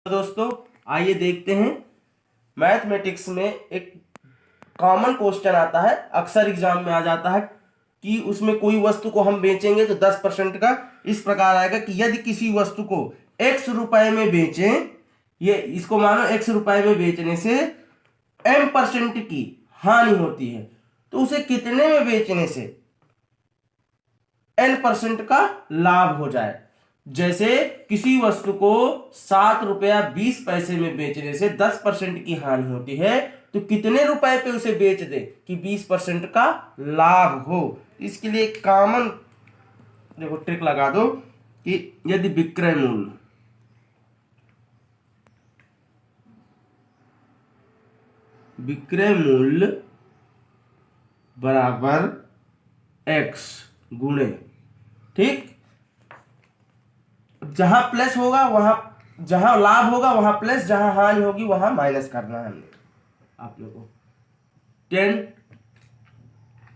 दोस्तों आइए देखते हैं। मैथमेटिक्स में एक कॉमन क्वेश्चन आता है, अक्सर एग्जाम में आ जाता है कि उसमें कोई वस्तु को हम बेचेंगे तो 10% का इस प्रकार आएगा कि यदि किसी वस्तु को x रुपए में बेचें, ये इसको मानो x रुपए में बेचने से m% की हानि होती है तो उसे कितने में बेचने से n% का लाभ हो जाए। जैसे किसी वस्तु को 7 रुपया 20 पैसे में बेचने से 10% की हानि होती है तो कितने रुपए पे उसे बेच दे कि 20% का लाभ हो। इसके लिए एक कॉमन देखो ट्रिक लगा दो कि यदि विक्रय मूल्य बराबर x गुणे, ठीक, जहां प्लस होगा वहां, जहां लाभ होगा वहां प्लस, जहां हानि होगी वहां माइनस करना है हमने आप लोगों को। 10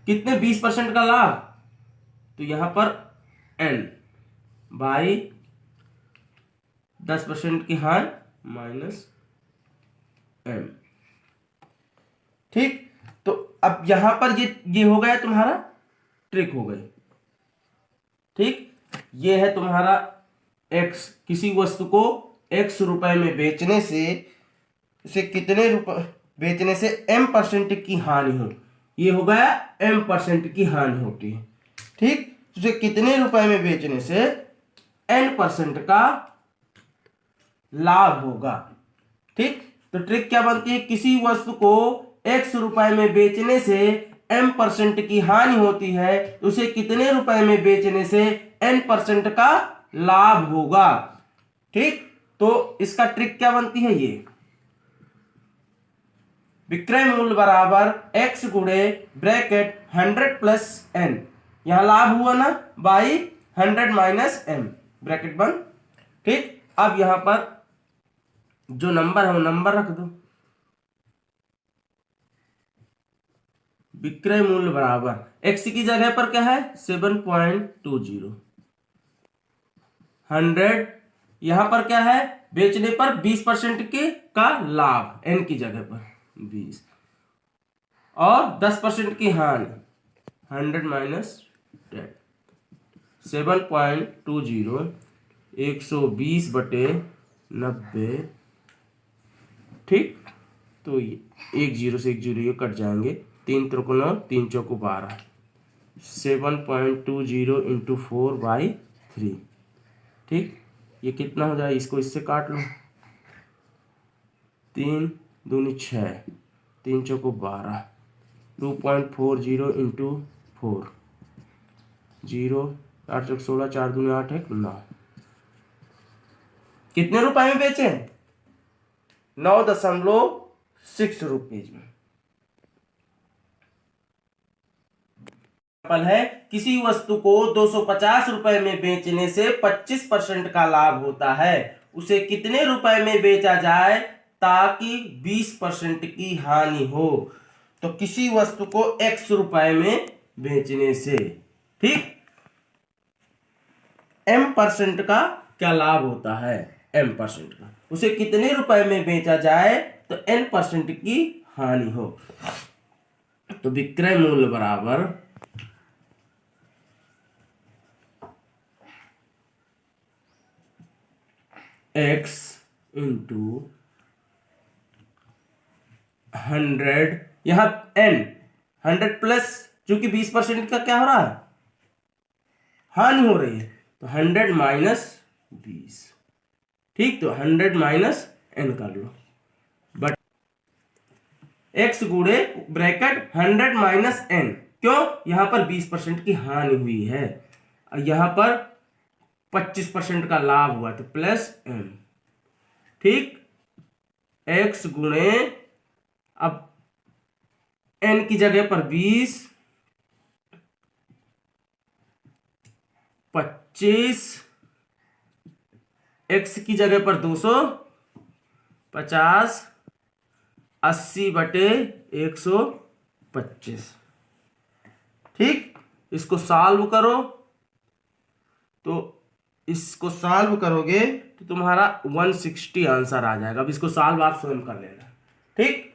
कितने 20% का लाभ तो यहां पर n बाई 10% की हानि माइनस m, ठीक। तो अब यहां पर ये हो गया तुम्हारा ट्रिक हो गई, ठीक। ये है तुम्हारा x, किसी वस्तु को x रुपए में बेचने से उसे कितने रुपए बेचने से m% की हानि हो, ये हो गया m% की हानि होती है, ठीक। उसे कितने रुपए में बेचने से n% का लाभ होगा, ठीक। तो ट्रिक क्या बनती है, किसी वस्तु को x रुपए में बेचने से m% की हानि होती है तो उसे कितने रुपए में बेचने से n% का लाभ होगा, ठीक। तो इसका ट्रिक क्या बनती है, ये विक्रय मूल्य बराबर x गुणे ब्रैकेट 100 प्लस n, यहां लाभ हुआ ना, बाई 100 माइनस m ब्रैकेट बंद, ठीक। अब यहां पर जो नंबर है वो नंबर रख दो। विक्रय मूल्य बराबर x की जगह पर क्या है 7.20, 100 यहां पर क्या है बेचने पर 20% के का लाभ n की जगह पर 20 और 10% की हानि 100 माइनस 10, 7.20 120 बटे 90, ठीक। तो एक जीरो से एक जीरो ये कट जाएंगे, 3 त्रिको 9 3 चौको 12, 7.20 इंटू 4/3, ठीक। ये कितना हो जाए, इसको इससे काट लो, 3 दूनी 6 3 चौको 12, 2.40 इंटू 4, 0 8 चौक 16 4 दूनी 8 1 9, कितने रुपए में बेचे 9.6 रुपीज में। है किसी वस्तु को 250 रुपए में बेचने से 25% का लाभ होता है, उसे कितने रुपए में बेचा जाए ताकि 20% की हानि हो। तो किसी वस्तु को x रुपए में बेचने से, ठीक, m% का क्या लाभ होता है, m% का, उसे कितने रुपए में बेचा जाए तो n% की हानि हो। तो विक्रय मूल्य बराबर x इंटू 100, यहां n 100 प्लस, चूंकि 20% का क्या हो रहा है हानि हो रही है तो 100 माइनस 20, ठीक। तो 100 माइनस n कर लो, बट x गुणे ब्रैकेट 100 माइनस n, क्यों, यहां पर 20% की हानि हुई है, यहां पर 25% का लाभ हुआ तो प्लस m, ठीक। x गुणे, अब n की जगह पर 20, 25, x की जगह पर 250, 80 बटे 125, ठीक। इसको सॉल्व करो तो इसको सॉल्व करोगे तो तुम्हारा 160 आंसर आ जाएगा। अब इसको सॉल्व आप स्वयं कर लेना। ठीक।